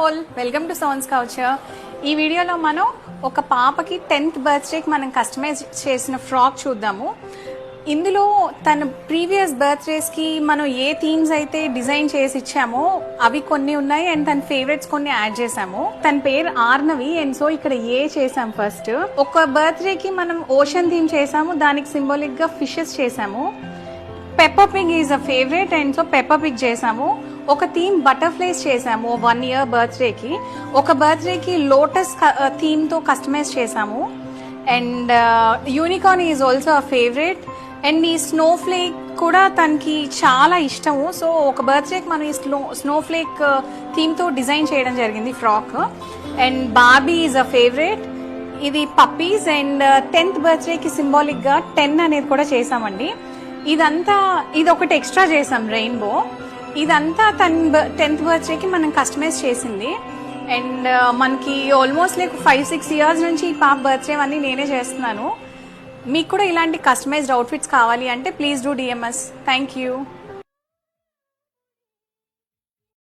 All, welcome to sons culture. ఈ వీడియోలో మనం ఒక పాపకి 10th బర్త్డేకి మనం కస్టమైజ్ చేసిన ఫ్రాక్ చూద్దాము. ఇందులో తన ప్రీవియస్ బర్త్డేస్కి మనం ఏ థీమ్స్ అయితే డిజైన్ చేసి ఇచ్చామో అవి కొన్ని ఉన్నాయి అండ్ తన ఫేవరెట్స్ కొన్ని యాడ్ చేసాము. తన పేరు ఆర్నవి అండ్ సో ఇక్కడ ఏ చేసాం. ఫస్ట్ ఒక బర్త్డేకి మనం ఓషన్ థీమ్ చేసాము, దానికి సింబాలిక్ గా ఫిషెస్ చేసాము. Pepper Pig is a favourite and so pepper Pig చేసాము. ఒక థీమ్ బటర్ఫ్లైస్ చేసాము 1 year బర్త్డేకి. ఒక బర్త్డేకి లోటస్ థీమ్ తో కస్టమైజ్ చేసాము and unicorn is also a favourite and ఈ స్నో ఫ్లేక్ కూడా తనకి చాలా ఇష్టము. సో ఒక బర్త్డేకి మనం ఈ స్నో ఫ్లేక్ థీమ్ తో డిజైన్ చేయడం జరిగింది frock. And Barbie is a favourite. ఇది పప్పీస్ అండ్ 10th బర్త్డేకి సింబాలిక్ గా 10 అనేది కూడా చేసామండి. ఇదంతా ఇది ఒకటి ఎక్స్ట్రా చేసాం రెయిన్బో. ఇదంతా తన 10th బర్త్డేకి మనం కస్టమైజ్ చేసింది అండ్ మనకి ఆల్మోస్ట్ లైక్ 5-6 years నుంచి ఈ పాప బర్త్డే అన్ని నేనే చేస్తున్నాను. మీకు కూడా ఇలాంటి కస్టమైజ్డ్ అవుట్ఫిట్స్ కావాలి అంటే please do DM us. Thank you.